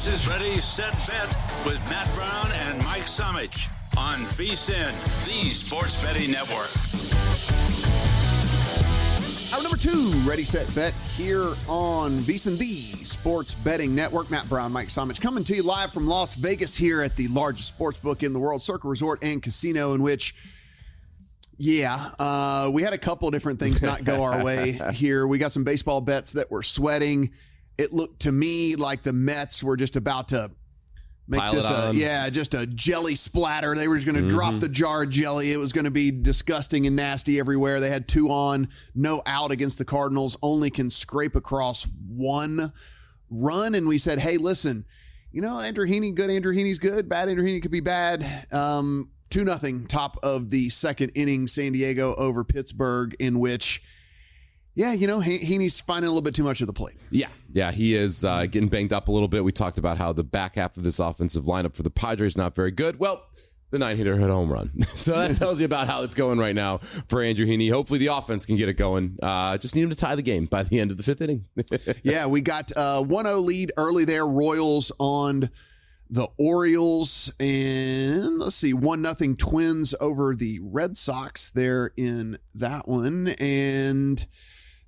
This is Ready, Set, Bet with Matt Brown and Mike Somich on VSiN, the Sports Betting Network. Hour number 2, Ready, Set, Bet here on VSiN, the Sports Betting Network. Matt Brown, Mike Somich coming to you live from Las Vegas here at the largest sports book in the world, Circa Resort and Casino, in which, we had a couple of different things not go our way here. We got some baseball bets that were sweating. It looked to me like the Mets were just about to make this just a jelly splatter. They were just going to drop the jar of jelly. It was going to be disgusting and nasty everywhere. They had 2 on, no out against the Cardinals, only can scrape across 1 run. And we said, hey, listen, Andrew Heaney, good Andrew Heaney's good, bad Andrew Heaney could be bad. 2-0 top of the second inning, San Diego over Pittsburgh, in which Heaney's finding a little bit too much of the plate. Yeah, he is getting banged up a little bit. We talked about how the back half of this offensive lineup for the Padres not very good. Well, the 9-hitter hit a home run. So that tells you about how it's going right now for Andrew Heaney. Hopefully the offense can get it going. Just need him to tie the game by the end of the 5th inning. Yeah, we got a 1-0 lead early there. Royals on the Orioles. And let's see, 1-0 Twins over the Red Sox there in that one. And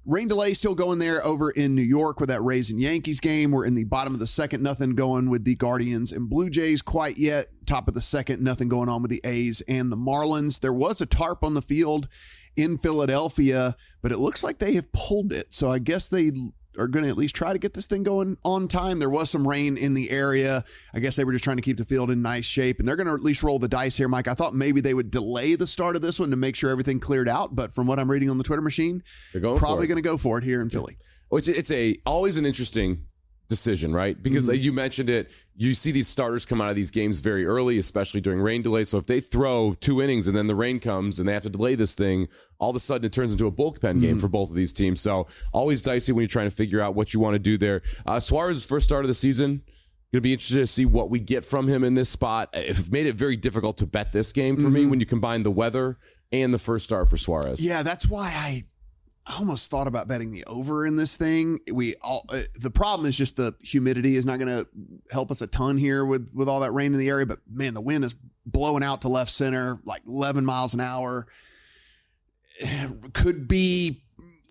rain delay still going there over in New York with that Rays and Yankees game. We're in the bottom of the second, nothing going with the Guardians and Blue Jays quite yet. Top of the second, nothing going on with the A's and the Marlins. There was a tarp on the field in Philadelphia, but it looks like they have pulled it. So I guess they are going to at least try to get this thing going on time. There was some rain in the area. I guess they were just trying to keep the field in nice shape, and they're going to at least roll the dice here, Mike. I thought maybe they would delay the start of this one to make sure everything cleared out, but from what I'm reading on the Twitter machine, they're probably going to go for it here in Philly. Which it's always an interesting decision, right? Because you mentioned it, you see these starters come out of these games very early, especially during rain delay. So if they throw 2 innings and then the rain comes and they have to delay this thing, all of a sudden it turns into a bullpen game for both of these teams. So always dicey when you're trying to figure out what you want to do there. Suarez's first start of the season, going to be interested to see what we get from him in this spot. It made it very difficult to bet this game for me when you combine the weather and the first start for Suarez. Yeah, that's why I almost thought about betting the over in this thing. The problem is just the humidity is not going to help us a ton here with all that rain in the area. But man, the wind is blowing out to left center, like 11 miles an hour. Could be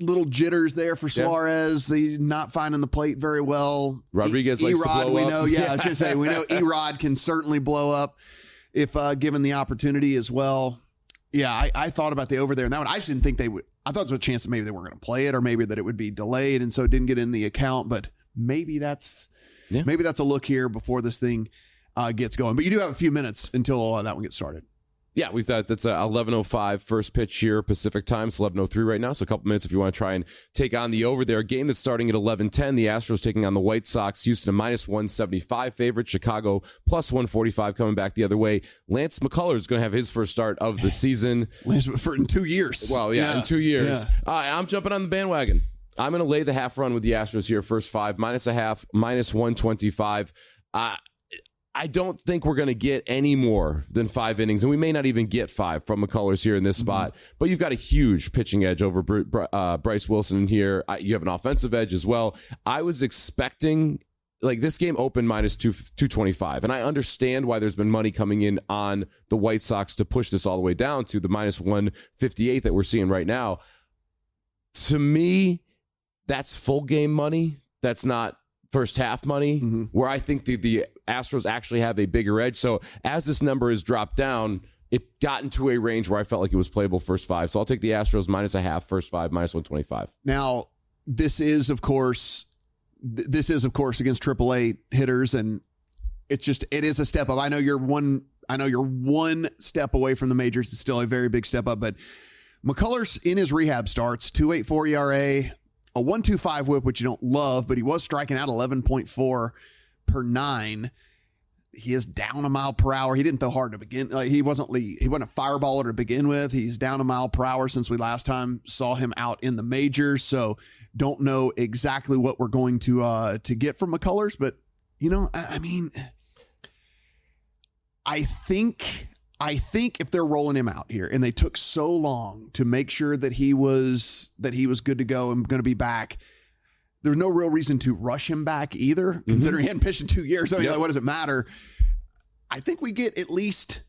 little jitters there for Suarez. He's not finding the plate very well. Rodriguez likes to blow we up. know. Yeah, I was going to say, we know Erod can certainly blow up if given the opportunity as well. Yeah, I thought about the over there, and that one I just didn't think they would. I thought there was a chance that maybe they weren't going to play it, or maybe that it would be delayed, and so it didn't get in the account. But maybe that's a look here before this thing gets going. But you do have a few minutes until that one gets started. Yeah, we thought that's 11:05 first pitch here Pacific time. It's 11:03 right now, so a couple minutes if you want to try and take on the over there. A game that's starting at 11:10. The Astros taking on the White Sox. Houston a -175 favorite. Chicago +145 coming back the other way. Lance McCullers is going to have his first start of the season. For in 2 years. Well, in 2 years. Yeah. I'm jumping on the bandwagon. I'm going to lay the half run with the Astros here. First 5, -0.5, -125. I don't think we're going to get any more than 5 innings, and we may not even get 5 from McCullers here in this spot. But you've got a huge pitching edge over Bryce Wilson here. You have an offensive edge as well. I was expecting, this game opened -225, and I understand why there's been money coming in on the White Sox to push this all the way down to the -158 that we're seeing right now. To me, that's full game money. That's not first half money, where I think the Astros actually have a bigger edge. So as this number is dropped down, it got into a range where I felt like it was playable first 5. So I'll take the Astros -0.5, first 5, -125. Now, this is of course against AAA hitters, and it is a step up. I know you're one step away from the majors. It's still a very big step up, but McCullers in his rehab starts, 2.84 ERA, a 1.25 whip, which you don't love, but he was striking out 11.4 per 9. He is down a mile per hour. He didn't throw hard to begin. He wasn't a fireballer to begin with. He's down a mile per hour since we last time saw him out in the majors. So don't know exactly what we're going to get from McCullers, but I think if they're rolling him out here, and they took so long to make sure that he was good to go and going to be back, there's no real reason to rush him back either, considering he hadn't pitched in 2 years. I mean, like, what does it matter? I think we get at least,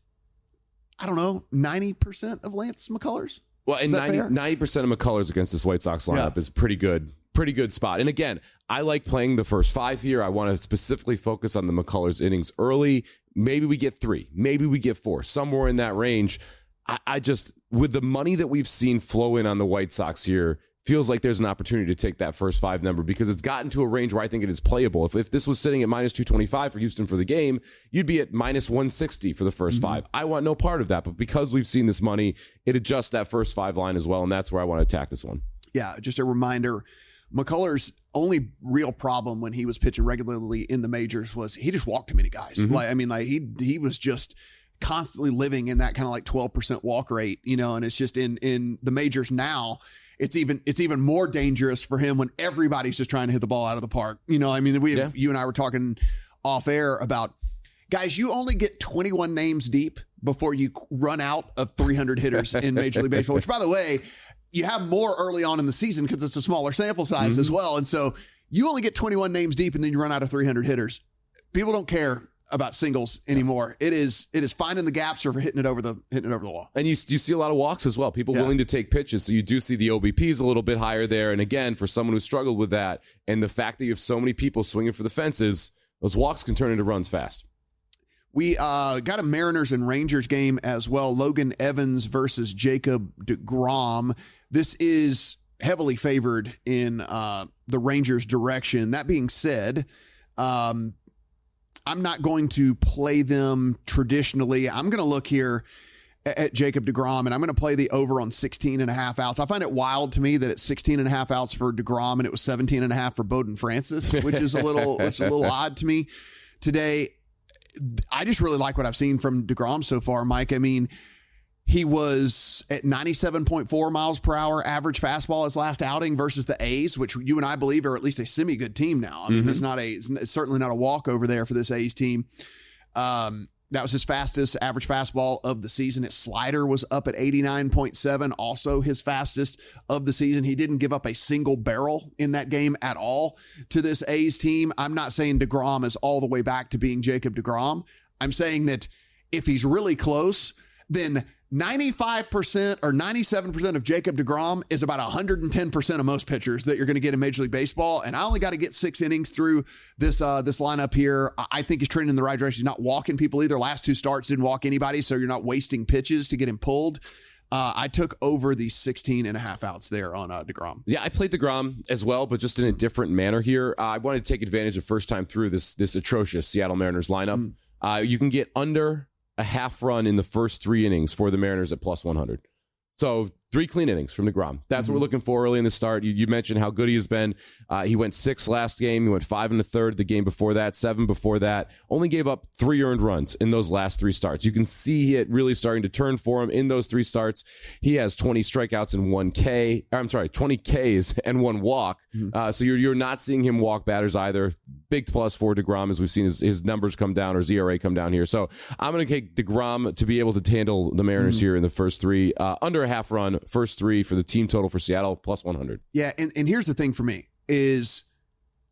I don't know, 90% of Lance McCullers. Well, and 90% of McCullers against this White Sox lineup is pretty good spot. And again, I like playing the first 5 here. I want to specifically focus on the McCullers innings early. Maybe we get 3, maybe we get 4, somewhere in that range. I just, with the money that we've seen flow in on the White Sox here, feels like there's an opportunity to take that first 5 number because it's gotten to a range where I think it is playable. If this was sitting at minus 225 for Houston for the game, you'd be at minus 160 for the first 5. I want no part of that, but because we've seen this money, it adjusts that first 5 line as well, and that's where I want to attack this one. Yeah, just a reminder, McCullers' only real problem when he was pitching regularly in the majors was he just walked too many guys. He was just constantly living in that kind of like 12% walk rate, and it's just in the majors now. It's even more dangerous for him when everybody's just trying to hit the ball out of the park. You and I were talking off air about, guys, you only get 21 names deep before you run out of 300 hitters in Major League Baseball, which, by the way, you have more early on in the season because it's a smaller sample size as well. And so you only get 21 names deep and then you run out of 300 hitters. People don't care about singles anymore. It is finding the gaps or hitting it over the wall. And you see a lot of walks as well. People willing to take pitches. So you do see the OBPs a little bit higher there. And again, for someone who struggled with that and the fact that you have so many people swinging for the fences, those walks can turn into runs fast. We got a Mariners and Rangers game as well. Logan Evans versus Jacob deGrom. This is heavily favored in the Rangers' direction. That being said, I'm not going to play them traditionally. I'm going to look here at Jacob deGrom, and I'm going to play the over on 16.5 outs. I find it wild to me that it's 16.5 outs for deGrom, and it was 17.5 for Bowden Francis, which is a little odd to me today. I just really like what I've seen from deGrom so far, Mike. I mean, he was at 97.4 miles per hour average fastball his last outing versus the A's, which you and I believe are at least a semi-good team now. I mean, it's certainly not a walkover there for this A's team. That was his fastest average fastball of the season. His slider was up at 89.7, also his fastest of the season. He didn't give up a single barrel in that game at all to this A's team. I'm not saying deGrom is all the way back to being Jacob deGrom. I'm saying that if he's really close, then 95% or 97% of Jacob deGrom is about 110% of most pitchers that you're going to get in Major League Baseball. And I only got to get 6 innings through this lineup here. I think he's trending in the right direction. He's not walking people either. Last 2 starts didn't walk anybody, so you're not wasting pitches to get him pulled. I took over the 16.5 outs there on deGrom. Yeah, I played deGrom as well, but just in a different manner here. I wanted to take advantage of first time through this atrocious Seattle Mariners lineup. You can get under a half run in the first 3 innings for the Mariners at plus 100. So 3 clean innings from deGrom. That's what we're looking for early in the start. You mentioned how good he has been. He went 6 last game. He went 5 in the third. The game before that, 7 before that. Only gave up 3 earned runs in those last 3 starts. You can see it really starting to turn for him in those 3 starts. He has 20 strikeouts and 20 Ks and 1 walk. So you're not seeing him walk batters either. Big plus for deGrom as we've seen his numbers come down or his ERA come down here. So I'm going to take deGrom to be able to handle the Mariners here in the first 3. Under a half run, first 3 for the team total for Seattle, plus 100. Yeah, and here's the thing for me is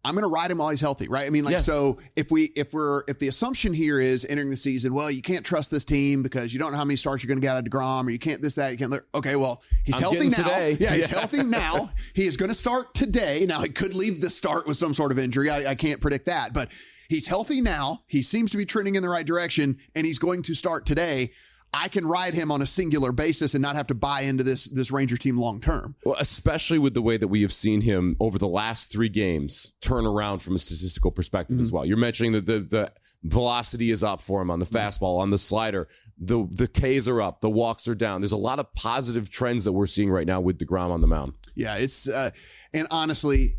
I'm going to ride him while he's healthy, right? I mean, so if the assumption here is entering the season, well, you can't trust this team because you don't know how many starts you're going to get out of deGrom, or you can't this, that, you can't. Okay, well, he's healthy now. Today. Yeah, he's healthy now. He is going to start today. Now, he could leave the start with some sort of injury. I can't predict that, but he's healthy now. He seems to be trending in the right direction, and he's going to start today. I can ride him on a singular basis and not have to buy into this Ranger team long term. Well, especially with the way that we have sseen him over the last 3 games turn around from a statistical perspective as well. You're mentioning that the velocity is up for him on the fastball, on the slider. The Ks are up, the walks are down. There's a lot of positive trends that we're seeing right now with deGrom on the mound. Yeah, it's and honestly,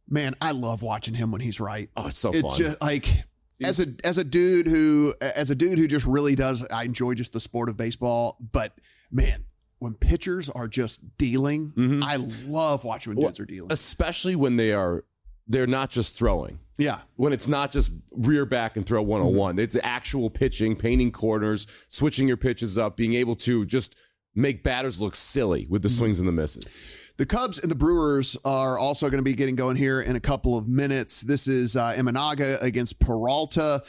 man, I love watching him when he's right. Oh, it's so fun. Just like. As a dude who just really does, I enjoy just the sport of baseball. But man, when pitchers are just dealing, I love watching when dudes are dealing, especially when they're not just throwing. Yeah, when it's not just rear back and throw 101, it's actual pitching, painting corners, switching your pitches up, being able to just make batters look silly with the swings and the misses. The Cubs and the Brewers are also going to be getting going here in a couple of minutes. This is Imanaga against Peralta.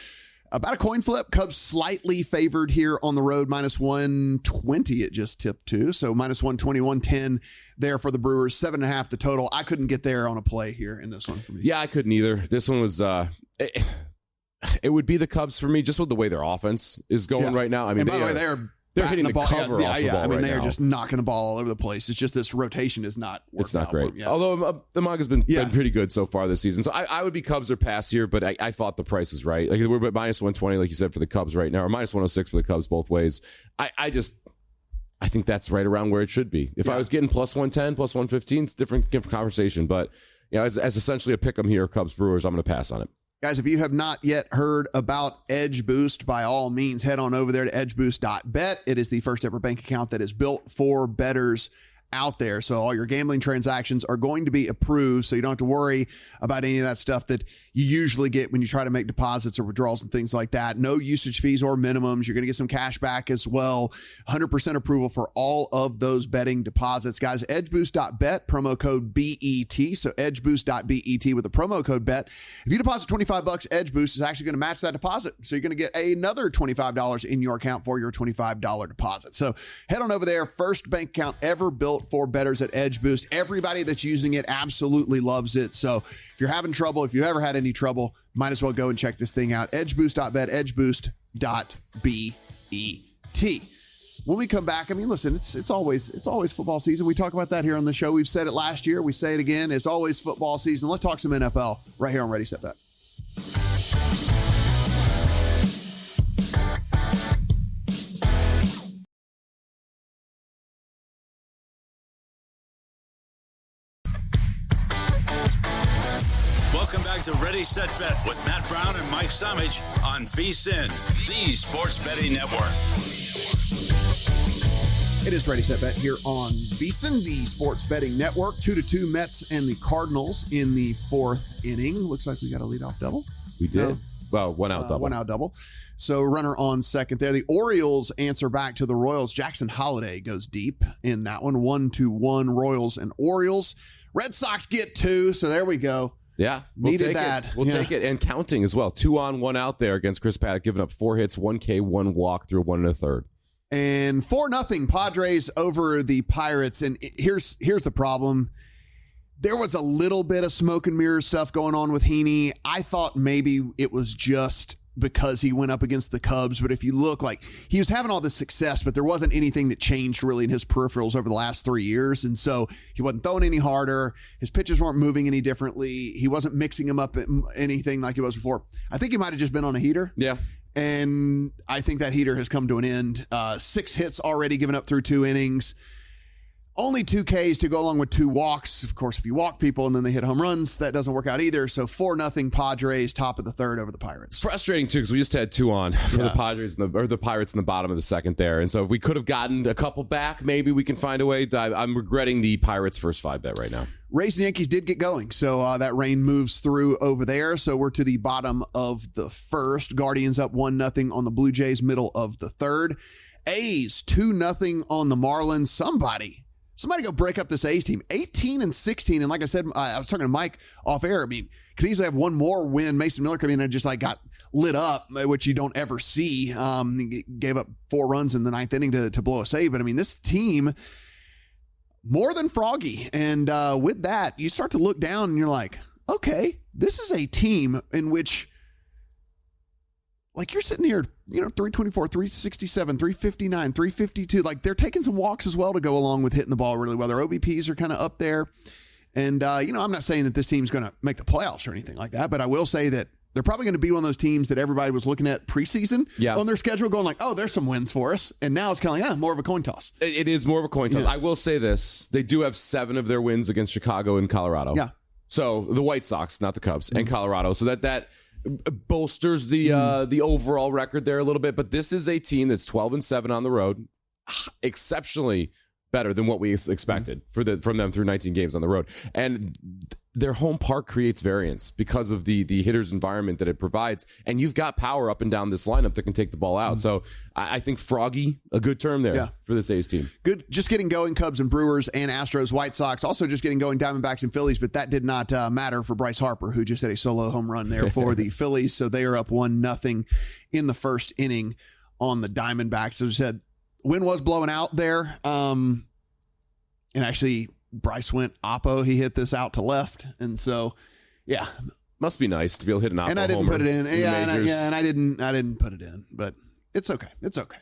About a coin flip. Cubs slightly favored here on the road, minus 120 it just tipped to. So minus 120, 110 there for the Brewers, 7.5 the total. I couldn't get there on a play here in this one for me. Yeah, I couldn't either. This one was, it would be the Cubs for me, just with the way their offense is going right now. I mean, and by the way, they're hitting the ball. cover off the ball. I mean, right they are now. just knocking the ball all over the place. It's just this rotation is not working. It's not out great. For them. Although the Maga's been pretty good so far this season. So I would be Cubs or pass here, but I thought the price was right. Like we're at minus 120, like you said, for the Cubs right now, or minus 106 for the Cubs both ways. I think that's right around where it should be. If I was getting plus 110, plus 115, it's different conversation. But as essentially a pick 'em here, Cubs Brewers, I'm going to pass on it. Guys, if you have not yet heard about Edge Boost, by all means, head on over there to edgeboost.bet. It is the first ever bank account that is built for bettors out there. So all your gambling transactions are going to be approved. So you don't have to worry about any of that stuff that you usually get when you try to make deposits or withdrawals and things like that. No usage fees or minimums. You're going to get some cash back as well. 100% approval for all of those betting deposits. Guys, edgeboost.bet, promo code BET. So edgeboost.bet with the promo code BET. If you deposit $25, Edge Boost is actually going to match that deposit. So you're going to get another $25 in your account for your $25 deposit. So head on over there. First bank account ever built for bettors at Edge Boost. Everybody that's using it absolutely loves it. So if you're having trouble, if you ever had any trouble, might as well go and check this thing out. Edgeboost.bet, edgeboost.bet. When we come back, I mean, listen, it's always football season. We talk about that here on the show. We've said it last year. We say it again. It's always football season. Let's talk some NFL right here on Ready, Set, Bet. Welcome back to Ready, Set, Bet with Matt Brown and Mike Somich on VSiN, the Sports Betting Network. It is Ready, Set, Bet here on VSiN, the Sports Betting Network. 2-2 Mets and the Cardinals in the fourth inning. Looks like we got a leadoff double. We did. Well, one out double. One out double. So runner on second there. The Orioles answer back to the Royals. Jackson Holliday goes deep in that one. 1-1 Royals and Orioles. Red Sox get 2. So there we go. Yeah, needed that. We'll take it, and counting as well. 2 on, 1 out there against Chris Paddock, giving up 4 hits, 1 K, 1 walk through 1 1/3. And 4-0 Padres over the Pirates. And here's the problem. There was a little bit of smoke and mirror stuff going on with Heaney. I thought maybe it was just because he went up against the Cubs. But if you look, like, he was having all this success, but there wasn't anything that changed really in his peripherals over the last 3 years. And so he wasn't throwing any harder. His pitches weren't moving any differently. He wasn't mixing them up anything like he was before. I think he might have just been on a heater. Yeah. And I think that heater has come to an end. 6 hits already given up through 2 innings. Only 2 Ks to go along with 2 walks. Of course, if you walk people and then they hit home runs, that doesn't work out either. So 4-0 Padres, top of the third over the Pirates. Frustrating too, because we just had 2 on for the Padres or the Pirates in the bottom of the second there, and so if we could have gotten a couple back, maybe we can find a way. I'm regretting the Pirates first 5 bet right now. Rays and Yankees did get going, so that rain moves through over there. So we're to the bottom of the first. Guardians up 1-0 on the Blue Jays, middle of the third. A's 2-0 on the Marlins. Somebody go break up this A's team. 18-16. And like I said, I was talking to Mike off air. I mean, could easily have one more win. Mason Miller came in and just got lit up, which you don't ever see. He gave up 4 runs in the 9th inning to blow a save. But I mean, this team, more than froggy. And with that, you start to look down and you're like, okay, this is a team in which, like, you're sitting here, 324, 367, 359, 352. Like, they're taking some walks as well to go along with hitting the ball really well. Their OBPs are kind of up there. And, I'm not saying that this team's going to make the playoffs or anything like that, but I will say that they're probably going to be one of those teams that everybody was looking at preseason on their schedule going like, oh, there's some wins for us. And now it's kind of like, more of a coin toss. It is more of a coin toss. Yeah. I will say this. They do have 7 of their wins against Chicago and Colorado. Yeah. So the White Sox, not the Cubs, and Colorado. So that bolsters the overall record there a little bit. But this is a team that's 12-7 on the road, exceptionally better than what we expected from them through 19 games on the road. And their home park creates variance because of the hitter's environment that it provides. And you've got power up and down this lineup that can take the ball out. So I think froggy, a good term there for this A's team. Good. Just getting going, Cubs and Brewers and Astros, White Sox. Also just getting going, Diamondbacks and Phillies. But that did not matter for Bryce Harper, who just had a solo home run there for the Phillies. So they are up 1-0 in the first inning on the Diamondbacks. As I said, wind was blowing out there. And actually, Bryce went oppo. He hit this out to left. And so, yeah. Must be nice to be able to hit an oppo. And I didn't put it in. And I didn't put it in. But it's okay. It's okay.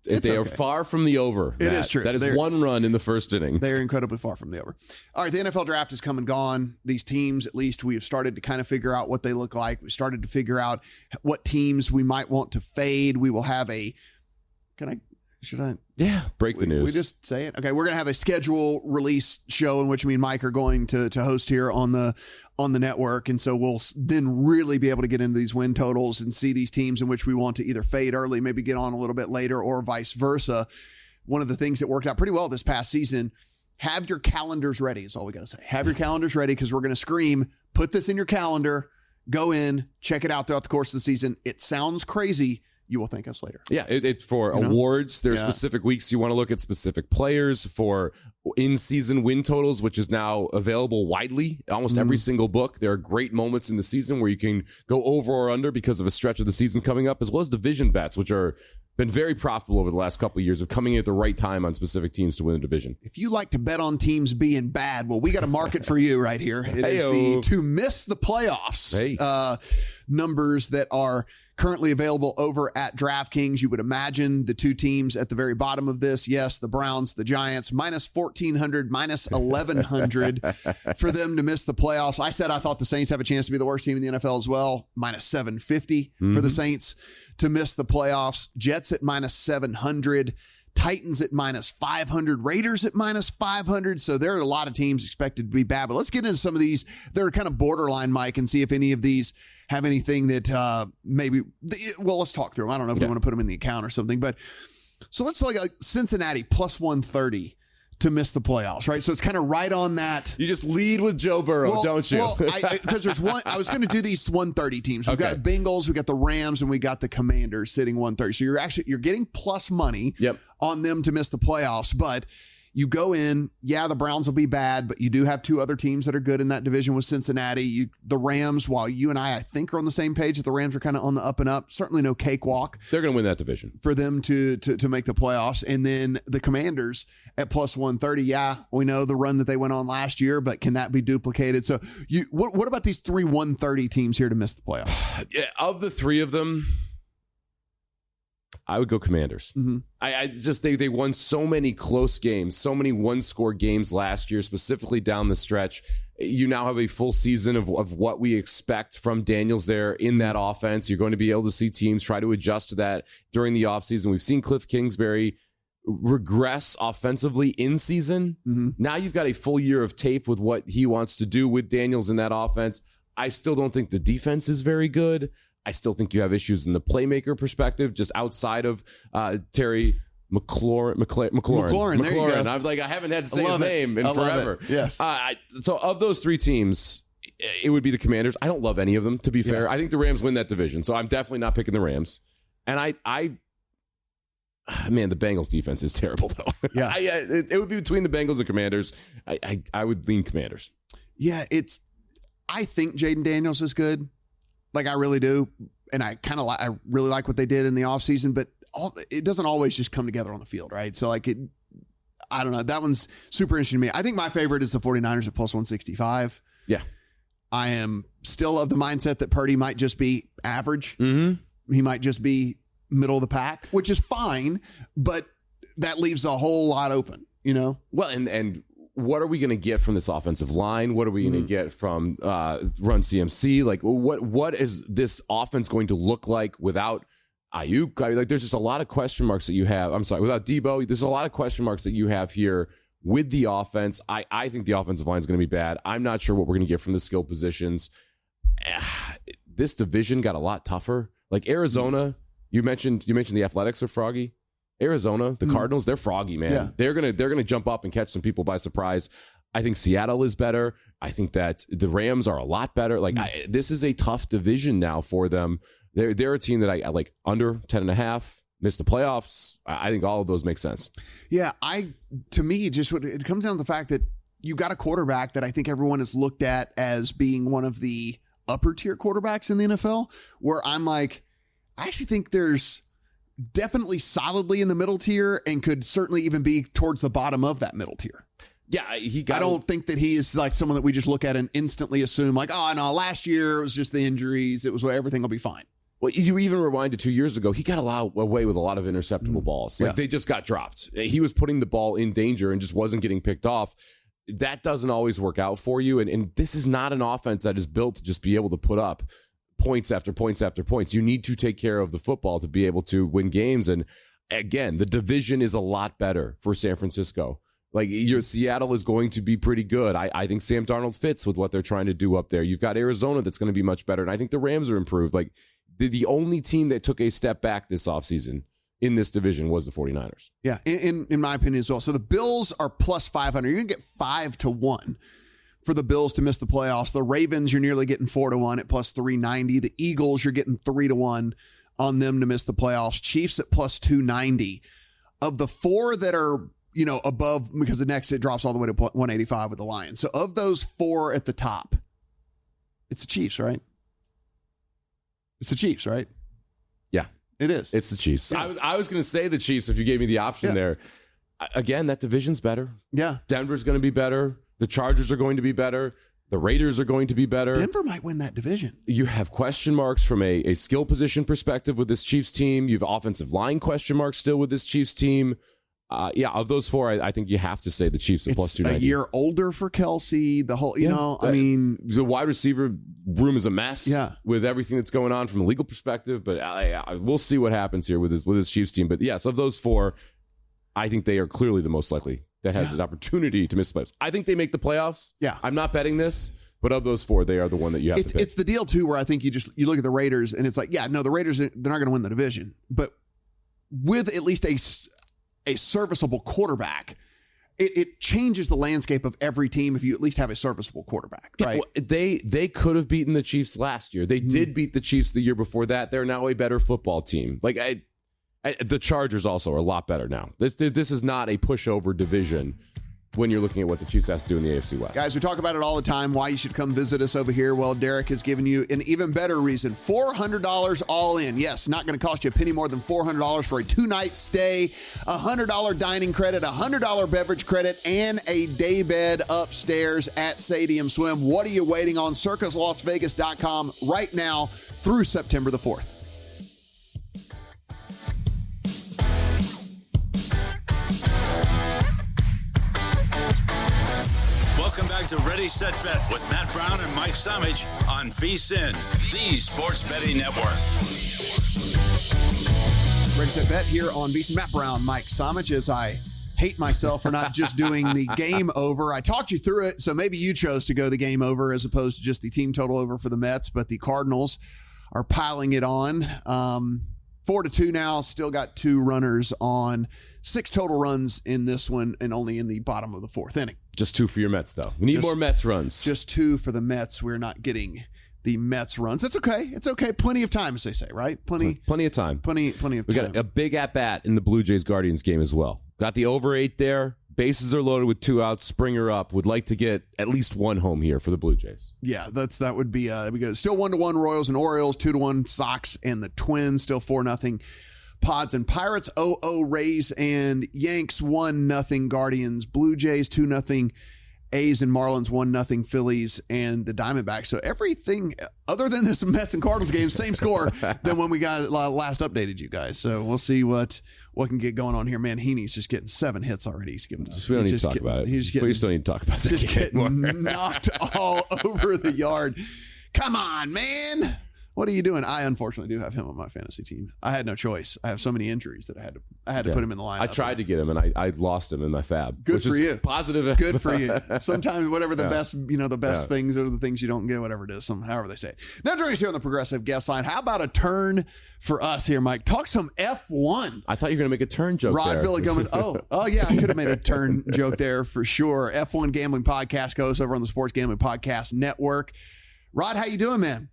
They are far from the over. It is true. That is one run in the first inning. They're incredibly far from the over. All right, the NFL draft has come and gone. These teams, at least, we have started to kind of figure out what they look like. We started to figure out what teams we might want to fade. We will have a. Should I? Yeah, break the news. We just say it. Okay, we're gonna have a schedule release show in which me and Mike are going to host here on the network, and so we'll then really be able to get into these win totals and see these teams in which we want to either fade early, maybe get on a little bit later, or vice versa. One of the things that worked out pretty well this past season. Have your calendars ready is all we got to say. Have your calendars ready because we're going to scream, put this in your calendar, go in, check it out throughout the course of the season. It sounds crazy. You will thank us later. Yeah, it's for awards. There's specific weeks you want to look at specific players for in-season win totals, which is now available widely. Almost every single book. There are great moments in the season where you can go over or under because of a stretch of the season coming up, as well as division bets, which are been very profitable over the last couple of years of coming in at the right time on specific teams to win a division. If you like to bet on teams being bad, well, we got a market for you right here. It is the to miss the playoffs numbers that are currently available over at DraftKings. You would imagine the two teams at the very bottom of this. Yes, the Browns, the Giants, minus 1,400, minus 1,100 for them to miss the playoffs. I said I thought the Saints have a chance to be the worst team in the NFL as well. Minus 750 for the Saints to miss the playoffs. Jets at minus 700. Titans at minus 500, Raiders at minus 500. So there are a lot of teams expected to be bad. But let's get into some of these that are kind of borderline, Mike, and see if any of these have anything that let's talk through them. I don't know if we want to put them in the account or something. But so let's look at Cincinnati plus 130 to miss the playoffs, right? So it's kind of right on that. You just lead with Joe Burrow, don't you? Well, because there's one. I was going to do these 130 teams. We've got Bengals, we got the Rams, and we got the Commanders sitting 130. So you're getting plus money on them to miss the playoffs, but you go in. Yeah, the Browns will be bad, but you do have two other teams that are good in that division with Cincinnati. The Rams, while you and I think are on the same page, that the Rams are kind of on the up and up. Certainly no cakewalk. They're going to win that division for them to make the playoffs, and then the Commanders at plus 130. Yeah, we know the run that they went on last year, but can that be duplicated? So what about these three 130 teams here to miss the playoffs? Of the three of them, I would go Commanders. They won so many close games, so many one-score games last year, specifically down the stretch. You now have a full season of what we expect from Daniels there in that offense. You're going to be able to see teams try to adjust to that during the offseason. We've seen Cliff Kingsbury regress offensively in season. Now you've got a full year of tape with what he wants to do with Daniels in that offense. I still don't think the defense is very good. I still think you have issues in the playmaker perspective, just outside of Terry McLaurin. There you go. I haven't had to say his name in forever. Yes. So of those three teams, it would be the Commanders. I don't love any of them, to be fair. I think the Rams win that division, so I'm definitely not picking the Rams. And the Bengals defense is terrible, though. Yeah. It would be between the Bengals and Commanders. I would lean Commanders. Yeah, I think Jaden Daniels is good. Like, I really do. And I really like what they did in the offseason, but it doesn't always just come together on the field, right? So, I don't know. That one's super interesting to me. I think my favorite is the 49ers at plus 165. Yeah. I am still of the mindset that Purdy might just be average. He might just be middle of the pack, which is fine, but that leaves a whole lot open, Well, and what are we going to get from this offensive line? What are we going to get from Run CMC? Like, what is this offense going to look like without Ayuk? There's just a lot of question marks that you have. I'm sorry, without Debo, there's a lot of question marks that you have here with the offense. I think the offensive line is going to be bad. I'm not sure what we're going to get from the skill positions. This division got a lot tougher. Like Arizona, you mentioned the Athletics are froggy. Arizona, the Cardinals, they're froggy, man. Yeah. They're gonna jump up and catch some people by surprise. I think Seattle is better. I think that the Rams are a lot better. Like this is a tough division now for them. They're a team that I like under 10.5. Missed the playoffs. I think all of those make sense. Yeah, to me, it comes down to the fact that you got a quarterback that I think everyone has looked at as being one of the upper tier quarterbacks in the NFL, where I'm like, I actually think there's definitely solidly in the middle tier and could certainly even be towards the bottom of that middle tier. Yeah, I don't think that he is like someone that we just look at and instantly assume like, oh, no, last year it was just the injuries. It was everything will be fine. Well, you even rewind to 2 years ago, he got away with a lot of interceptable balls. Like they just got dropped. He was putting the ball in danger and just wasn't getting picked off. That doesn't always work out for you. And this is not an offense that is built to just be able to put up points after points after points. You need to take care of the football to be able to win games. And again, the division is a lot better for San Francisco. Like your Seattle is going to be pretty good. I think Sam Darnold fits with what they're trying to do up there. You've got Arizona that's going to be much better. And I think the Rams are improved. Like the only team that took a step back this offseason in this division was the 49ers. Yeah, in my opinion as well. So the Bills are plus 500. You're going to get 5-1 for the Bills to miss the playoffs. The Ravens, you're nearly getting 4-1 at plus 390. The Eagles, you're getting 3-1 on them to miss the playoffs. Chiefs at plus 290. Of the four that are, above, because the next it drops all the way to 185 with the Lions. So of those four at the top, it's the Chiefs, right? It's the Chiefs, right? Yeah, it is. It's the Chiefs. Yeah. I was going to say the Chiefs if you gave me the option there. Again, that division's better. Yeah. Denver's going to be better. The Chargers are going to be better. The Raiders are going to be better. Denver might win that division. You have question marks from a skill position perspective with this Chiefs team. You have offensive line question marks still with this Chiefs team. Of those four, I think you have to say the Chiefs at plus 290. A year older for Kelsey. The whole, the wide receiver room is a mess. Yeah. With everything that's going on from a legal perspective, but we'll see what happens here with this Chiefs team. But yes, of those four, I think they are clearly the most likely that has an opportunity to miss the playoffs. I think they make the playoffs. Yeah, I'm not betting this, but of those four, they are the one that you have to pick. It's the deal too, where I think you look at the Raiders and it's like, the Raiders, they're not going to win the division, but with at least a serviceable quarterback, it changes the landscape of every team if you at least have a serviceable quarterback, right? They could have beaten the Chiefs last year. They did beat the Chiefs the year before that. They're now a better football team. Like the Chargers also are a lot better now. This is not a pushover division when you're looking at what the Chiefs have to do in the AFC West. Guys, we talk about it all the time, why you should come visit us over here. Well, Derek has given you an even better reason. $400 all in. Yes, not going to cost you a penny more than $400 for a 2-night stay, $100 dining credit, $100 beverage credit, and a daybed upstairs at Stadium Swim. What are you waiting on? CircusLasVegas.com right now through September the 4th. Welcome back to Ready, Set, Bet with Matt Brown and Mike Somich on VSiN, the Sports Betting Network. Ready, Set, Bet here on VSiN. Matt Brown, Mike Somich, as I hate myself for not just doing the game over. I talked you through it, so maybe you chose to go the game over as opposed to just the team total over for the Mets, but the Cardinals are piling it on. 4-2 now, still got 2 runners on, 6 total runs in this one, and only in the bottom of the 4th inning. Just 2 for your Mets, though. We need more Mets runs. Just 2 for the Mets. We're not getting the Mets runs. It's okay. It's okay. Plenty of time, as they say, right? Plenty of time. Plenty of time. We got a big at-bat in the Blue Jays-Guardians game as well. Got the over 8 there. Bases are loaded with 2 outs. Springer up. Would like to get at least 1 home here for the Blue Jays. Yeah, that would be good. Still 1-1 Royals and Orioles, 2-1 Sox and the Twins. Still 4-0 Pods and Pirates, 0-0 Rays and Yanks, 1-0 Guardians, Blue Jays, 2-0 A's and Marlins, 1-0 Phillies and the Diamondbacks. So everything other than this Mets and Cardinals game, same score than when we got last updated you guys. So we'll see what can get going on here. Man, Heaney's just getting 7 hits already. He's giving we don't need to talk about it. Please don't need to talk about that. Just getting knocked all over the yard. Come on, man. What are you doing? I unfortunately do have him on my fantasy team. I had no choice. I have so many injuries that I had to put him in the lineup. I tried to get him, and I lost him in my fab. Good for you. Positive. Good for you. Sometimes whatever the best, the best things are the things you don't get, whatever it is, however they say it. Now joining us here on the Progressive Guest Line, how about a turn for us here, Mike? Talk some F1. I thought you were going to make a turn joke Rod there. Villagomez. Oh yeah, I could have made a turn joke there for sure. F1 Gambling Podcast goes over on the Sports Gambling Podcast Network. Rod, how you doing, man?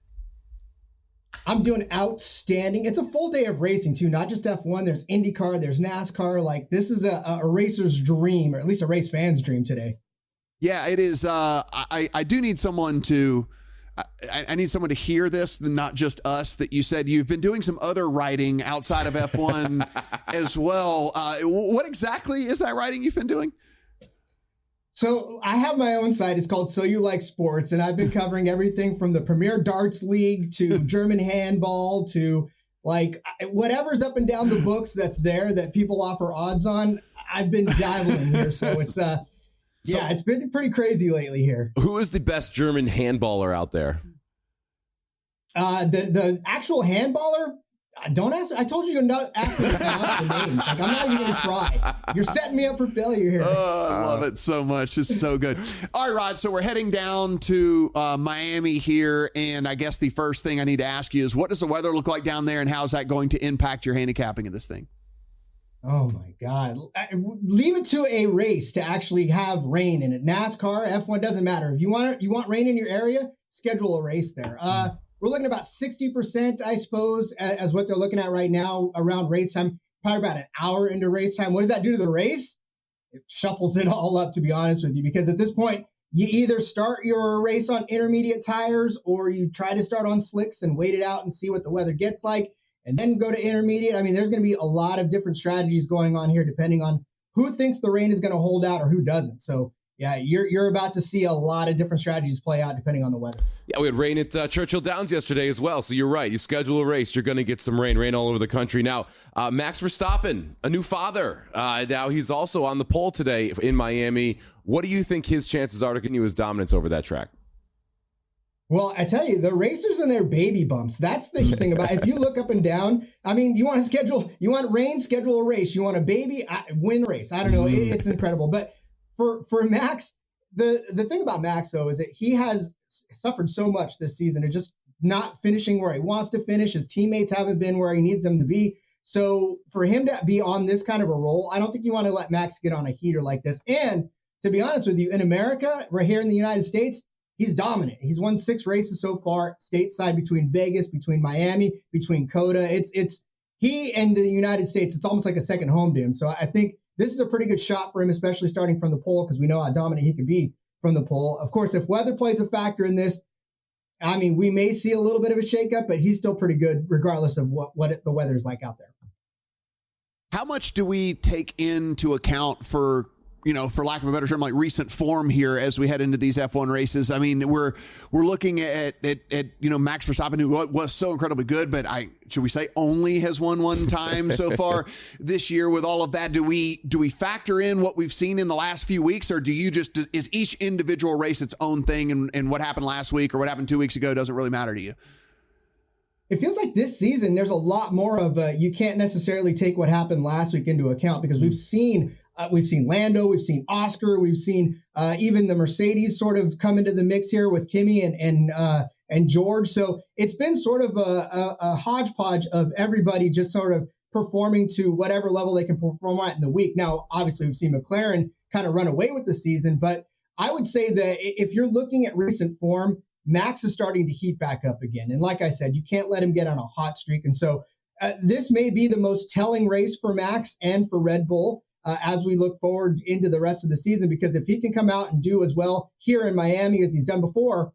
I'm doing outstanding. It's a full day of racing too, not just F1. There's IndyCar, there's NASCAR. Like this is a racer's dream, or at least a race fan's dream today. Yeah, it is. I do need someone to. I need someone to hear this, not just us. That you said you've been doing some other writing outside of F1 as well. What exactly is that writing you've been doing? So I have my own site. It's called So You Like Sports, and I've been covering everything from the Premier Darts League to German handball to like whatever's up and down the books that's there that people offer odds on. I've been dabbling here, so it's it's been pretty crazy lately here. Who is the best German handballer out there? The actual handballer. Don't ask. I told you to not ask me to pronounce the names. Like, I'm not even going to try. You're setting me up for failure here. Oh, I love it so much. It's so good. All right, Rod. So we're heading down to Miami here. And I guess the first thing I need to ask you is what does the weather look like down there and how is that going to impact your handicapping of this thing? Oh, my God. Leave it to a race to actually have rain in it. NASCAR, F1, doesn't matter. If you want rain in your area, schedule a race there. We're looking at about 60%, I suppose, as what they're looking at right now around race time. Probably about an hour into race time. What does that do to the race? It shuffles it all up, to be honest with you, because at this point, you either start your race on intermediate tires or you try to start on slicks and wait it out and see what the weather gets like and then go to intermediate. I mean, there's going to be a lot of different strategies going on here depending on who thinks the rain is going to hold out or who doesn't. So yeah, you're about to see a lot of different strategies play out depending on the weather. Yeah, we had rain at Churchill Downs yesterday as well. So you're right. You schedule a race, you're going to get some rain all over the country. Now, Max Verstappen, a new father. Now he's also on the pole today in Miami. What do you think his chances are to continue his dominance over that track? Well, I tell you, the racers and their baby bumps. That's the thing about it. If you look up and down, I mean, you want rain, schedule a race. You want a baby, win race. I don't know. It's incredible. But for Max, the thing about Max, though, is that he has suffered so much this season of just not finishing where he wants to finish. His teammates haven't been where he needs them to be. So for him to be on this kind of a roll, I don't think you want to let Max get on a heater like this. And to be honest with you, in America, right here in the United States, he's dominant. He's won 6 races so far, stateside, between Vegas, between Miami, between COTA. It's he and the United States, it's almost like a second home to him. So I think this is a pretty good shot for him, especially starting from the pole, because we know how dominant he can be from the pole. Of course, if weather plays a factor in this, I mean, we may see a little bit of a shakeup, but he's still pretty good regardless of what the weather is like out there. How much do we take into account for lack of a better term, like recent form here as we head into these F1 races? I mean, we're looking at Max Verstappen, who was so incredibly good, but should we say only has won one time so far this year. With all of that, do we factor in what we've seen in the last few weeks, or is each individual race its own thing, and what happened last week or what happened 2 weeks ago doesn't really matter to you? It feels like this season there's a lot more of you can't necessarily take what happened last week into account, because we've seen Lando, we've seen Oscar, we've seen even the Mercedes sort of come into the mix here with Kimi and George. So it's been sort of a hodgepodge of everybody just sort of performing to whatever level they can perform at in the week. Now, obviously, we've seen McLaren kind of run away with the season, but I would say that if you're looking at recent form, Max is starting to heat back up again. And like I said, you can't let him get on a hot streak. And so this may be the most telling race for Max and for Red Bull as we look forward into the rest of the season, because if he can come out and do as well here in Miami as he's done before,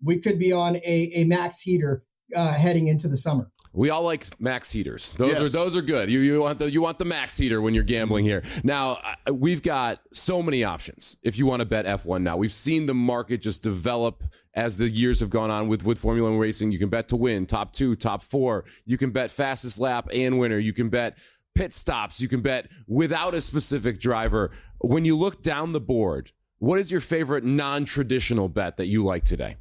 we could be on a Max heater heading into the summer. We all like Max heaters. Those are good. You want the Max heater when you're gambling here. Now, we've got so many options if you want to bet F1 now. We've seen the market just develop as the years have gone on with Formula One racing. You can bet to win, top 2, top 4. You can bet fastest lap and winner. You can bet pit stops. You can bet without a specific driver. When you look down the board, what is your favorite non-traditional bet that you like today?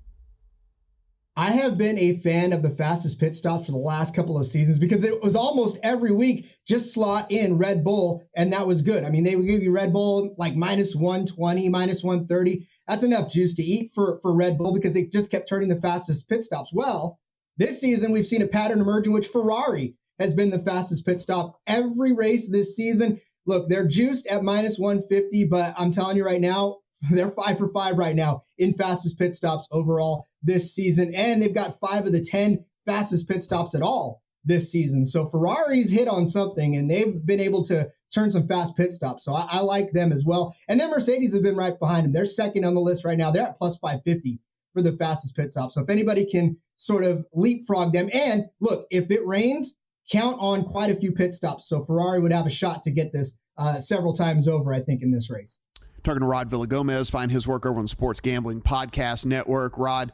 I have been a fan of the fastest pit stops for the last couple of seasons because it was almost every week just slot in Red Bull, and that was good. I mean, they would give you Red Bull like minus 120, minus 130. That's enough juice to eat for Red Bull because they just kept turning the fastest pit stops. Well, this season we've seen a pattern emerge in which Ferrari has been the fastest pit stop every race this season. Look, they're juiced at minus 150, but I'm telling you right now, they're 5 for 5 right now in fastest pit stops overall this season. And they've got 5 of the 10 fastest pit stops at all this season. So Ferrari's hit on something, and they've been able to turn some fast pit stops. So I like them as well. And then Mercedes has been right behind them. They're second on the list right now. They're at plus 550 for the fastest pit stop. So if anybody can sort of leapfrog them, and look, if it rains, count on quite a few pit stops. So Ferrari would have a shot to get this several times over, I think, in this race. Talking to Rod Villagomez, find his work over on the Sports Gambling Podcast Network. Rod,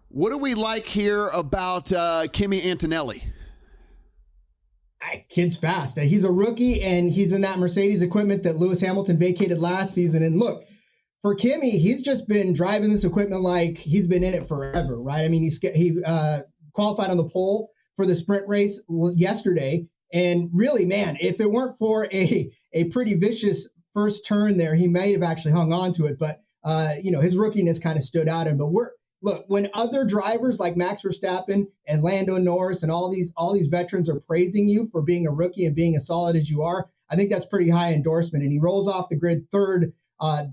what do we like here about Kimi Antonelli? Kid's fast. He's a rookie, and he's in that Mercedes equipment that Lewis Hamilton vacated last season. And look, for Kimi, he's just been driving this equipment like he's been in it forever, right? I mean, he qualified on the pole for the sprint race yesterday. And really, man, if it weren't for a pretty vicious first turn there, he may have actually hung on to it. But, his rookiness kind of stood out. Look, when other drivers like Max Verstappen and Lando Norris and all these veterans are praising you for being a rookie and being as solid as you are, I think that's pretty high endorsement. And he rolls off the grid third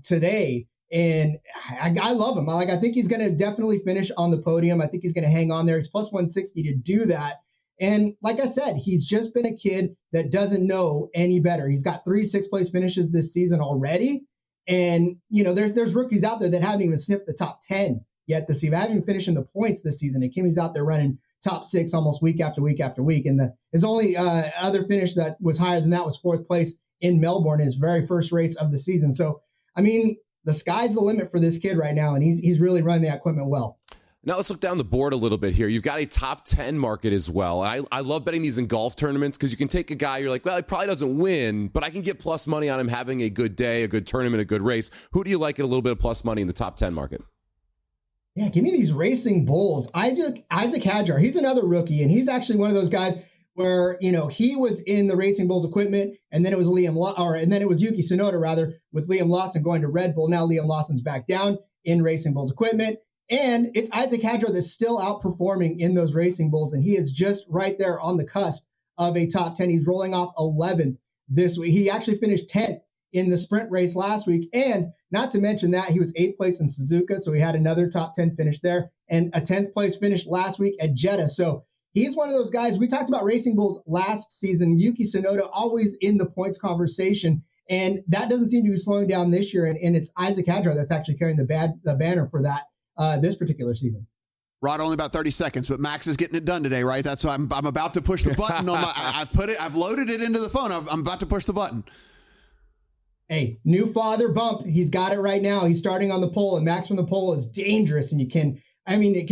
today. And I love him. I think he's going to definitely finish on the podium. I think he's going to hang on there. He's plus 160 to do that. And like I said, he's just been a kid that doesn't know any better. He's got 3 6th-place finishes this season already. And, there's rookies out there that haven't even sniffed the top 10 yet this season. I haven't even finished in the points this season. And Kimi's out there running top 6 almost week after week after week. And his only other finish that was higher than that was 4th place in Melbourne in his very first race of the season. So, I mean, the sky's the limit for this kid right now, and he's really running the equipment well. Now let's look down the board a little bit here. You've got a top 10 market as well. I love betting these in golf tournaments because you can take a guy, you're like, well, he probably doesn't win, but I can get plus money on him having a good day, a good tournament, a good race. Who do you like at a little bit of plus money in the top 10 market? Yeah, give me these racing bulls. Isaac Hadjar, he's another rookie, and he's actually one of those guys where, he was in the Racing Bulls equipment, and then it was Yuki Tsunoda rather, with Liam Lawson going to Red Bull. Now Liam Lawson's back down in Racing Bulls equipment. And it's Isaac Hadjar that's still outperforming in those Racing Bulls, and he is just right there on the cusp of a top 10. He's rolling off 11th this week. He actually finished 10th in the sprint race last week, and not to mention that he was 8th place in Suzuka, so he had another top 10 finish there, and a 10th place finish last week at Jeddah. So he's one of those guys. We talked about Racing Bulls last season. Yuki Tsunoda always in the points conversation, and that doesn't seem to be slowing down this year, and it's Isaac Hadjar that's actually carrying the banner for that this particular season. Rod, only about 30 seconds, but Max is getting it done today, right? That's why I'm about to push the button on my. I've loaded it into the phone. I'm about to push the button. Hey, new father bump. He's got it right now. He's starting on the pole, and Max from the pole is dangerous, and it can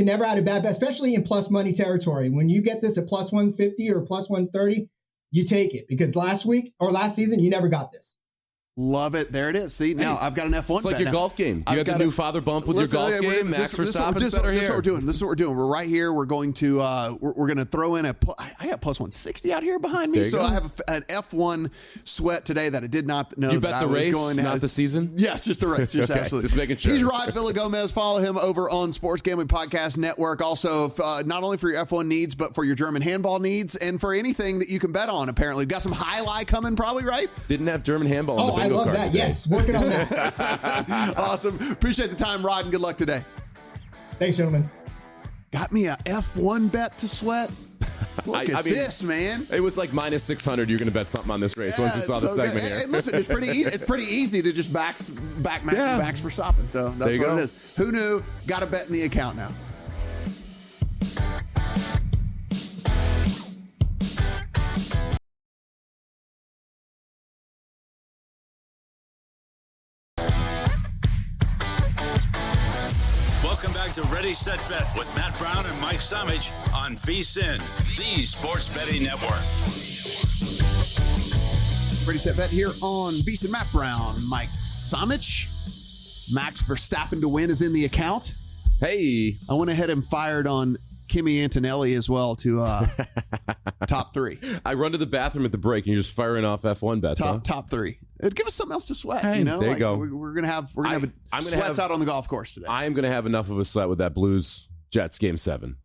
never have a bad bet, especially in plus money territory. When you get this at plus 150 or plus 130, you take it, because last season you never got this. Love it. There it is. See, now I've got an F1 It's like bet your now. golf game. You got the new father bump with your golf game. Max Verstappen's better here. This is what we're doing. We're right here. We're going to we're going to throw in I got plus 160 out here behind me. So I have an F1 sweat today that I did not know. You bet that the I was race, going to not the season? Yes, just the race. Just okay, absolutely. just making sure. He's Rod Villagomez. Follow him over on Sports Gambling Podcast Network. Also, not only for your F1 needs, but for your German handball needs and for anything that you can bet on, apparently. Got some highlight coming probably, right? Didn't have German handball on the bingo I love card that. today. Yes. Working on that. Awesome. Appreciate the time, Rod, and good luck today. Thanks, gentlemen. Got me a F1 bet to sweat. Look at this, man. It was like minus 600. You're going to bet something on this race once you saw the segment here. Hey, listen, it's pretty easy. It's pretty easy to just back Max Verstappen. So that's what it is. Who knew? Got a bet in the account now. Welcome back to Ready, Set, Bet with Matt Brown and Mike Somich on VSiN, the Sports Betting Network. Ready, Set, Bet here on VSiN. Matt Brown, Mike Somich. Max Verstappen to win is in the account. Hey. I went ahead and fired on Kimi Antonelli as well to top 3. I run to the bathroom at the break, and you're just firing off F1 bets. Top 3. It'd give us something else to sweat. Hey, you know, there you go. We're gonna have sweats out on the golf course today. I am gonna have enough of a sweat with that Blues Jets game 7.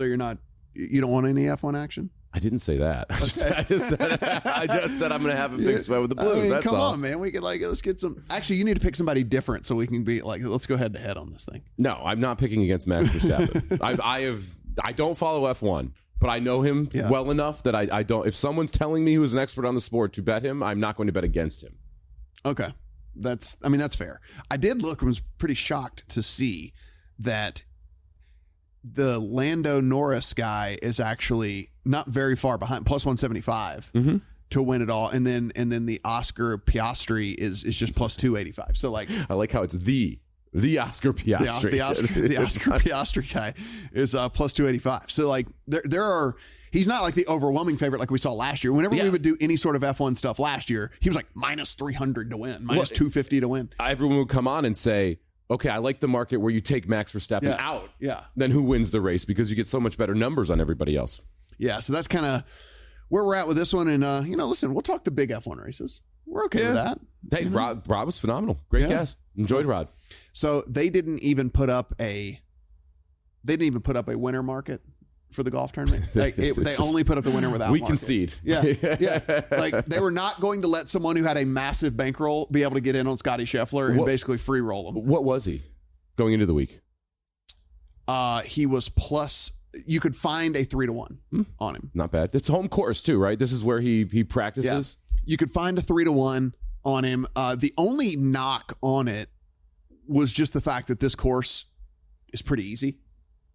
So you don't want any F1 action? I didn't say that. Okay. I just said I'm going to have a big sweat with the Blues. That's come all. on, man. We could let's get some. Actually, you need to pick somebody different so we can be let's go head to head on this thing. No, I'm not picking against Max Verstappen. I don't follow F1, but I know him well enough that I don't. If someone's telling me who's an expert on the sport to bet him, I'm not going to bet against him. Okay, that's fair. I did look and was pretty shocked to see that the Lando Norris guy is actually not very far behind, plus 175 to win it all, and then the Oscar Piastri is just plus 285. So I like how it's the Oscar Piastri. The Oscar Piastri guy is plus 285. So there are. He's not like the overwhelming favorite like we saw last year. Whenever we would do any sort of F1 stuff last year, he was like minus 300 to win, minus 250 to win. Everyone would come on and say, okay, I like the market where you take Max Verstappen out. Yeah. Then who wins the race because you get so much better numbers on everybody else. Yeah, so that's kind of where we're at with this one. And, listen, we'll talk the big F1 races. We're okay with that. Hey, Rod was phenomenal. Great cast. Enjoyed Rod. So they didn't even put up a winner market for the golf tournament. They only put up the winner without. We market. Concede. Yeah. They were not going to let someone who had a massive bankroll be able to get in on Scotty Scheffler and basically free roll him. What was he going into the week? He was plus. You could find a 3-1 on him. Not bad. It's home course too, right? This is where he practices. Yeah. You could find a 3-1 on him. The only knock on it was just the fact that this course is pretty easy.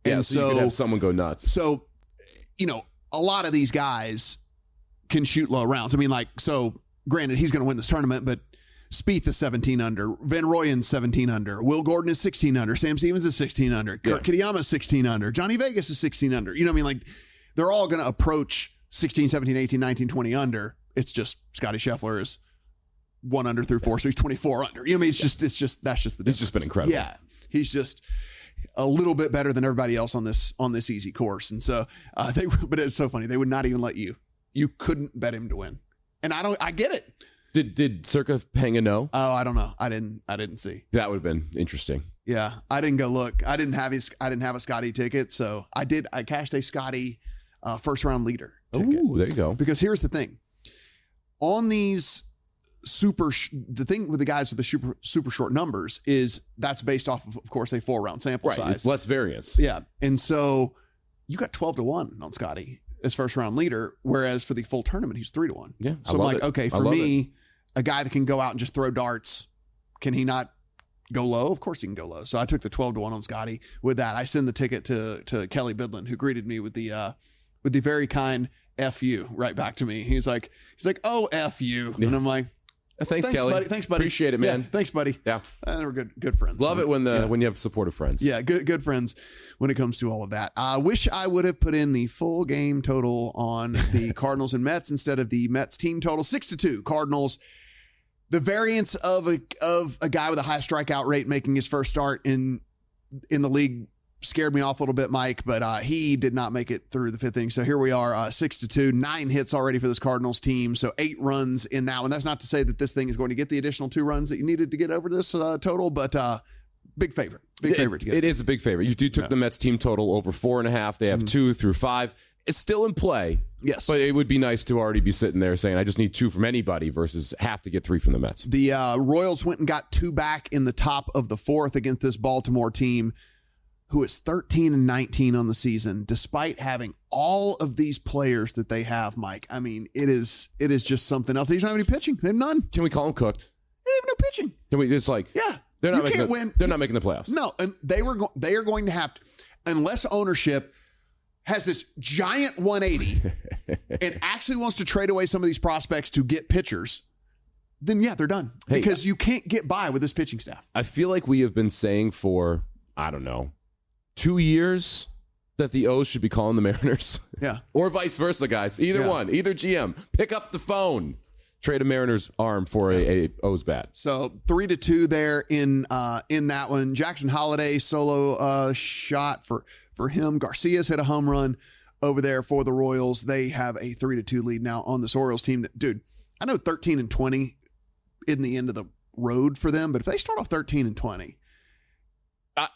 Yeah, so you could have someone go nuts. So, a lot of these guys can shoot low rounds. I mean, granted, he's going to win this tournament, but Spieth is 17 under. Van Rooyen's 17 under. Will Gordon is 16 under. Sam Stevens is 16 under. Kurt Kitayama is 16 under. Johnny Vegas is 16 under. You know what I mean? They're all going to approach 16, 17, 18, 19, 20 under. It's just Scotty Scheffler is 1 under through 4, so he's 24 under. You know what I mean? That's just the difference. It's just been incredible. Yeah. He's just a little bit better than everybody else on this easy course. And so but it's so funny. They would not even let you couldn't bet him to win. And I get it. Did Circa hang a no? Oh, I don't know. I didn't see. That would have been interesting. Yeah. I didn't go look. I didn't have a Scotty ticket. So I cashed a Scotty first round leader ticket. Ooh, there you go. Because here's the thing. On these the thing with the guys with the super short numbers is that's based off of course, a 4-round sample size. It's less variance. Yeah. And so you got 12-1 on Scotty as first round leader, whereas for the full tournament, he's 3-1. Yeah. So I'm like, okay, for me, a guy that can go out and just throw darts, can he not go low? Of course he can go low. So I took the 12-1 on Scotty with that. I send the ticket to Kelly Bidlin, who greeted me with the very kind F you right back to me. He's like, oh, F you. And I'm like, thanks, Kelly. Buddy. Thanks, buddy. Appreciate it, man. Yeah, thanks, buddy. Yeah. They were good friends. Love it when you have supportive friends. Yeah, good friends when it comes to all of that. I wish I would have put in the full game total on the Cardinals and Mets instead of the Mets team total. 6-2 Cardinals. The variance of a guy with a high strikeout rate making his first start in the league scared me off a little bit, Mike, but he did not make it through the 5th inning. So here we are, 6-2, 9 hits already for this Cardinals team. So 8 runs in that one. That's not to say that this thing is going to get the additional 2 runs that you needed to get over this total, but big favorite. Favorite to get. It is a big favorite. You took the Mets team total over 4.5. They have 2 through 5. It's still in play. Yes. But it would be nice to already be sitting there saying, I just need 2 from anybody versus have to get 3 from the Mets. The Royals went and got 2 back in the top of the 4th against this Baltimore team, who is 13-19 on the season, despite having all of these players that they have, Mike. I mean, it is just something else. They don't have any pitching. They have none. Can we call them cooked? They have no pitching. Can we just yeah. They're not making win. They're not making the playoffs. No, and they are going to have to, unless ownership has this giant 180 and actually wants to trade away some of these prospects to get pitchers, then yeah, they're done. Because you can't get by with this pitching staff. I feel like we have been saying for, I don't know, 2 years that the O's should be calling the Mariners. Yeah. Or vice versa, guys. Either one. Either GM. Pick up the phone. Trade a Mariners arm for a O's bat. So 3-2 there in that one. Jackson Holiday solo shot for him. Garcia's hit a home run over there for the Royals. They have a 3-2 lead now on this Orioles team. That, dude, I know 13-20 in the end of the road for them, but if they start off 13-20,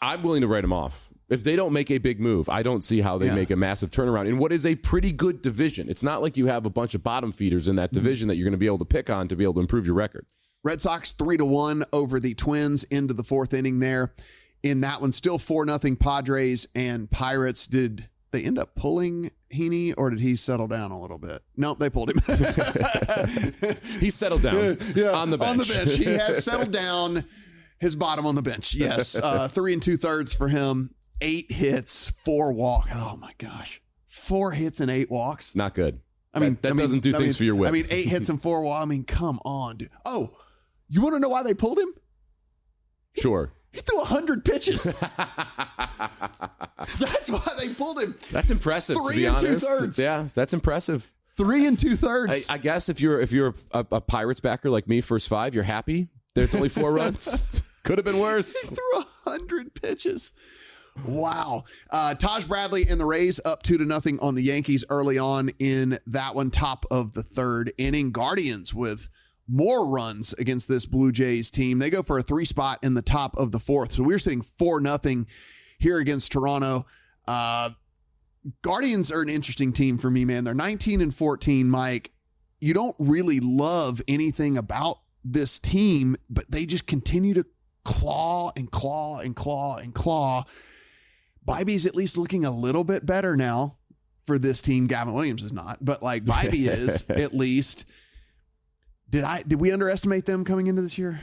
I'm willing to write them off. If they don't make a big move, I don't see how they make a massive turnaround in what is a pretty good division. It's not like you have a bunch of bottom feeders in that division that you're going to be able to pick on to be able to improve your record. Red Sox 3-1 over the Twins into the fourth inning there. In that one, still 4-0 Padres and Pirates. Did they end up pulling Heaney, or did he settle down a little bit? Nope, they pulled him. He settled down on the bench. On the bench. He has settled down his bottom on the bench. Yes. 3 2/3 for him. 8 hits, 4 walks. Oh my gosh. 4 hits and 8 walks. Not good. That doesn't do things for your whip. 8 hits and 4 walks. Come on, dude. Oh, you want to know why they pulled him? Sure. He threw 100 pitches. That's why they pulled him. That's impressive, to be honest. 3 2/3. Yeah, that's impressive. 3 2/3. I guess if you're a Pirates backer like me, first 5, you're happy. There's only 4 runs. Could have been worse. He threw 100 pitches. Wow. Taj Bradley and the Rays up 2-0 on the Yankees early on in that one, top of the third inning. Guardians with more runs against this Blue Jays team. They go for a 3 spot in the top of the fourth. So we're sitting 4-0 here against Toronto. Guardians are an interesting team for me, man. They're 19-14, Mike. You don't really love anything about this team, but they just continue to claw and claw and claw and claw. Bibby's at least looking a little bit better now for this team. Gavin Williams is not, but like Bibby is at least. Did we underestimate them coming into this year?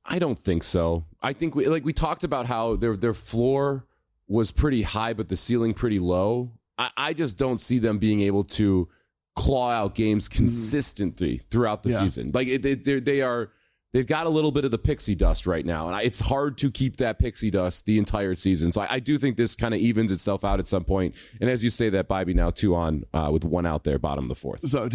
I don't think so. I think we talked about how their floor was pretty high, but the ceiling pretty low. I just don't see them being able to claw out games consistently throughout the season. Like they've got a little bit of the pixie dust right now, and it's hard to keep that pixie dust the entire season. So I do think this kind of evens itself out at some point. And as you say, that Bibby now 2 on with 1 out there, bottom of the fourth. So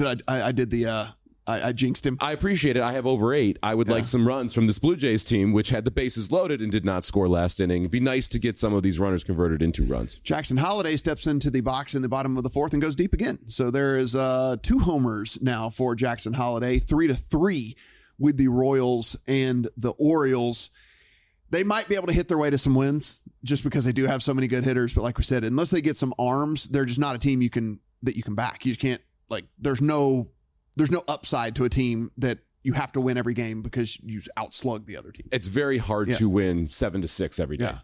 I jinxed him. I appreciate it. I have over 8. I would like some runs from this Blue Jays team, which had the bases loaded and did not score last inning. It'd be nice to get some of these runners converted into runs. Jackson Holiday steps into the box in the bottom of the fourth and goes deep again. So there is 2 homers now for Jackson Holiday, 3-3 with the Royals and the Orioles. They might be able to hit their way to some wins just because they do have so many good hitters. But like we said, unless they get some arms, they're just not a team that you can back. You just can't, there's no upside to a team that you have to win every game because you outslug the other team. It's very hard to win 7-6 every day. Yeah.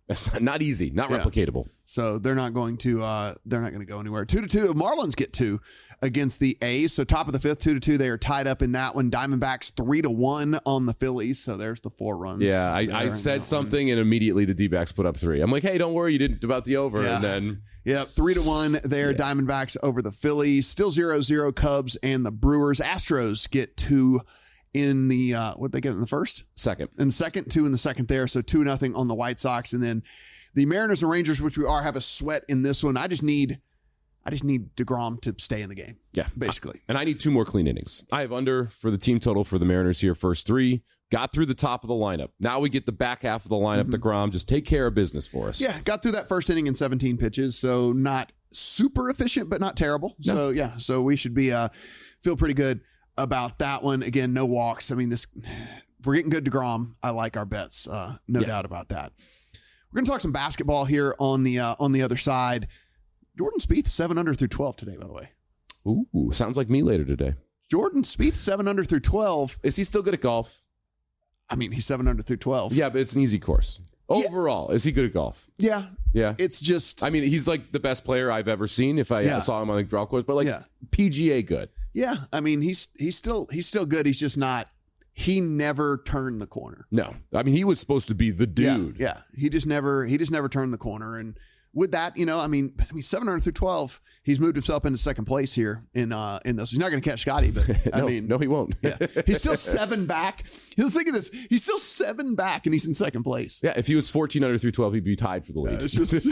That's not easy, not replicatable. So they're not going to go anywhere. 2-2. Marlins get 2 against the A's. So top of the fifth, 2-2. They are tied up in that one. Diamondbacks 3-1 on the Phillies. So there's the 4 runs. Yeah, I said something and immediately the D-backs put up 3. I'm like, hey, don't worry, you didn't about the over. Yeah. And then 3-1 there. Yeah. Diamondbacks over the Phillies. Still 0-0 Cubs and the Brewers. Astros get 2 in the what they get in the first? Second. In the second, 2 in the second there. So 2-0 on the White Sox. And then the Mariners and Rangers, which we have a sweat in this one. I just need DeGrom to stay in the game. Yeah. Basically. And I need 2 more clean innings. I have under for the team total for the Mariners here. First 3. Got through the top of the lineup. Now we get the back half of the lineup. DeGrom, just take care of business for us. Yeah. Got through that first inning in 17 pitches. So not super efficient, but not terrible. No. So so we should be feel pretty good about that one. Again, no walks. I mean, we're getting good DeGrom. I like our bets. No doubt about that. We're going to talk some basketball here on the other side. Jordan Spieth 7 under through 12 today, by the way. Ooh, sounds like me later today. Jordan Spieth 7 under through 12. Is he still good at golf? I mean, he's 7 under through 12. Yeah, but it's an easy course. Overall, is he good at golf? Yeah. Yeah. It's just, I mean, he's like the best player I've ever seen if I saw him on the golf course, but PGA good. Yeah. I mean, he's still good. He's just not, he never turned the corner. No. I mean, he was supposed to be the dude. Yeah. He just never turned the corner. And with that, 700 through 12, he's moved himself into second place here in this. He's not going to catch Scotty, but no, he won't. Yeah. He's still 7 back. Think of this. He's still 7 back and he's in second place. Yeah. If he was 14 under through 12, he'd be tied for the lead. It's just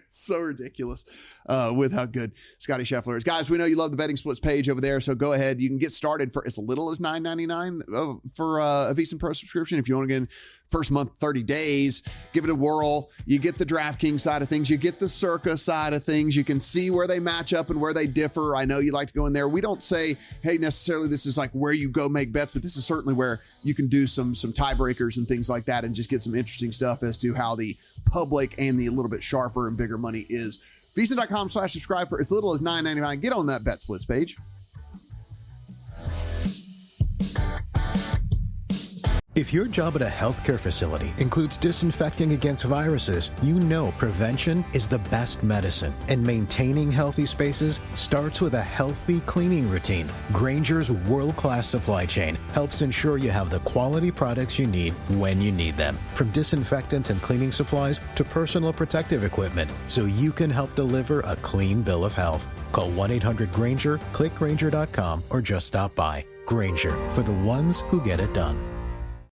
so ridiculous with how good Scotty Scheffler is. Guys, we know you love the betting splits page over there. So go ahead. You can get started for as little as $9.99 for a VSiN Pro subscription. If you want to get first month, 30 days, give it a whirl. You get the DraftKings side of things. You get the Circa side of things. You can see where they match up and where they differ. I know you like to go in there. We don't say, hey, necessarily this is like where you go make bets, but this is certainly where you can do some tiebreakers and things like that and just get some interesting stuff as to how the public and the little bit sharper and bigger money is. VSiN.com/subscribe for as little as $9.99. Get on that bet splits page. If your job at a healthcare facility includes disinfecting against viruses, you know prevention is the best medicine. And maintaining healthy spaces starts with a healthy cleaning routine. Grainger's world-class supply chain helps ensure you have the quality products you need when you need them. From disinfectants and cleaning supplies to personal protective equipment, so you can help deliver a clean bill of health. Call 1-800-GRAINGER, click Grainger.com, or just stop by. Grainger, for the ones who get it done.